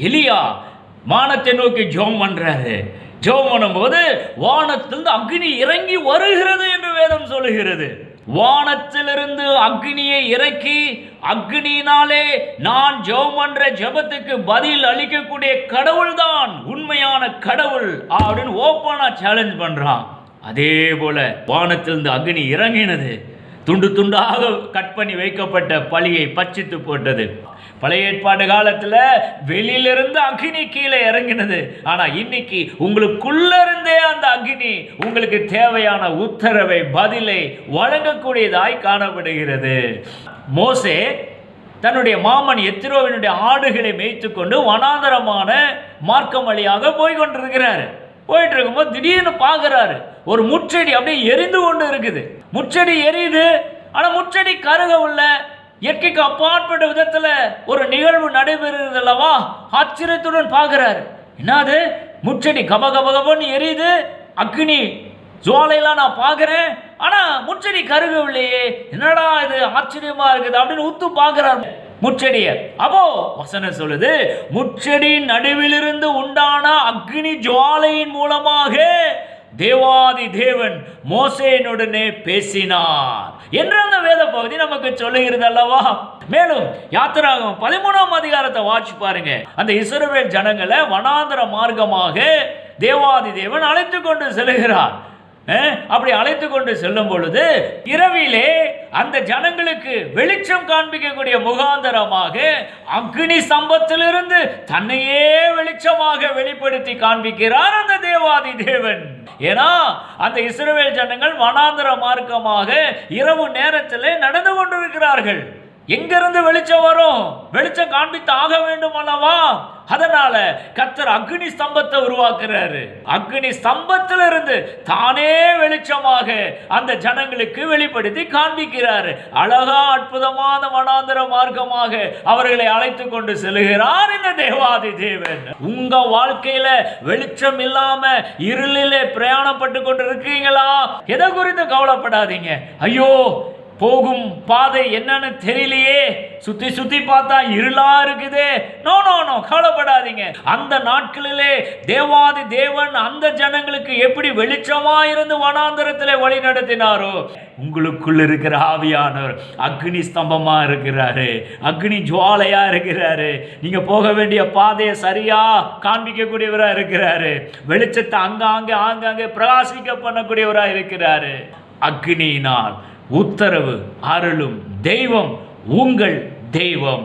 எலியா வானத்தை நோக்கி ஜெபம் பண்றாரு. ஜெபம் பண்ணும்போது வானத்திலிருந்து அக்னி இறங்கி வருகிறது என்று வேதம் சொல்லுகிறது. வானத்திலிருந்து அக்னியை இறக்கி அக்னியினாலே நான் ஜெபம் பண்ற ஜெபத்துக்கு பதில் அளிக்கக்கூடிய கடவுள் தான் உண்மையான கடவுள் அப்படின்னு ஓப்பனா சேலஞ்ச் பண்றான். அதே போல வானத்திலிருந்து அக்னி இறங்கினது, துண்டு துண்டாக கட் பண்ணி வைக்கப்பட்ட பலியை பட்சித்து போட்டது. பழைய ஏற்பாடு காலத்தில் வெளியிலிருந்து அக்னி கீழே இறங்கினது. ஆனால் இன்னைக்கு உங்களுக்குள்ள இருந்தே அந்த அக்னி உங்களுக்கு தேவையான உத்தரவை பதிலை வழங்கக்கூடியதாய் காணப்படுகிறது. மோசே தன்னுடைய மாமன் எத்திரோவினுடைய ஆடுகளை மேய்த்து கொண்டு வனாந்தரமான மார்க்கம் வழியாக போய்கொண்டிருக்கிறார். போயிட்டு இருக்கும்போது திடீர்னு பார்க்கிறாரு, ஒரு முச்செடி அப்படியே எரிந்து கொண்டு இருக்குது. முச்செடி எரியுது, ஆனால் முச்செடி கருகவில்லை. இயற்கைக்கு அப்பாற்பட்ட விதத்தில் ஒரு நிகழ்வு நடைபெறுகிறது அல்லவா? ஆச்சரியத்துடன் பார்க்கிறாரு. என்னது, முச்செடி கபகபகபன்னு எரியுது, அக்னி ஜுவாலையெல்லாம் நான் பார்க்குறேன், ஆனால் முச்செடி கருகவில்லையே, என்னடா இது ஆச்சரியமா இருக்குது அப்படின்னு உத்து பார்க்கிறார் முச்செடியை. அப்போ வசனம் சொல்லுது, முச்செடியின் நடுவிலிருந்து உண்டான அக்னி ஜுவாலையின் மூலமாக தேவாதி தேவன் மோசேனுடனே பேசினார் என்று அந்த வேத பகுதி நமக்கு சொல்லுகிறது அல்லவா? மேலும் யாத்திராகமம் 13ஆம் அதிகாரத்தை வாட்சி பாருங்க. அந்த இஸ்ரவேல் ஜனங்களை வனாந்தர மார்க்கமாக தேவாதி தேவன் அழைத்து கொண்டு செல்கிறார். அப்படி அழைத்து கொண்டு செல்லும் பொழுது இரவிலே அந்த ஜனங்களுக்கு வெளிச்சம் காண்பிக்கக்கூடிய முகாந்தரமாக அக்னி ஸ்தம்பத்திலிருந்து தன்னையே வெளிச்சமாக வெளிப்படுத்தி காண்பிக்கிறார் அந்த தேவாதி தேவன். ஏன்னா அந்த இஸ்ரவேல் ஜனங்கள் வனாந்தர மார்க்கமாக இரவு நேரத்தில் நடந்து கொண்டிருக்கிறார்கள். எங்கிருந்து வெளிச்சம் வரும்? வெளிச்சம் காண்பித்து ஆக வேண்டும் அல்லவா? அதனால கர்த்தர் அக்னி ஸ்தம்பத்தை உருவாக்குறாரு. அக்னி ஸ்தம்பத்திலிருந்து தானே வெளிச்சமாக அந்த ஜனங்களுக்கு வெளிப்படுத்தி காண்பிக்கிறார். அழகா அற்புதமான வனாந்தர மார்க்கமாக அவர்களை அழைத்து கொண்டு செல்கிறார் இந்த தேவாதி தேவன். உங்க வாழ்க்கையில வெளிச்சம் இல்லாம இருளிலே பிரயாணப்பட்டு கொண்டு இருக்கீங்களா? எதை குறித்து கவலைப்படாதீங்க. ஐயோ, போகும் பாதை என்னன்னு தெரியலையே, சுத்தி சுத்தி பார்த்தா இருளா இருக்குதே. நோ நோ நோ, கவலைப்படாதீங்க. அந்த நாட்களிலே தேவாதி தேவன் அந்த ஜனங்களுக்கு எப்படி வெளிச்சமா இருந்து வனாந்தரத்தில் வழி நடத்தினாரோ, உங்களுக்குள்ள இருக்கிற ஆவியானவர் அக்னி ஸ்தம்பமா இருக்கிறாரு, அக்னி ஜுவாலையா இருக்கிறாரு. நீங்க போக வேண்டிய பாதையை சரியா காண்பிக்கக்கூடியவரா இருக்கிறாரு. வெளிச்சத்தை ஆங்காங்கே பிரகாசிக்க பண்ணக்கூடியவரா இருக்கிறாரு. அக்னியினால் உத்தரவு அருளும் தெய்வம் உங்கள் தெய்வம்.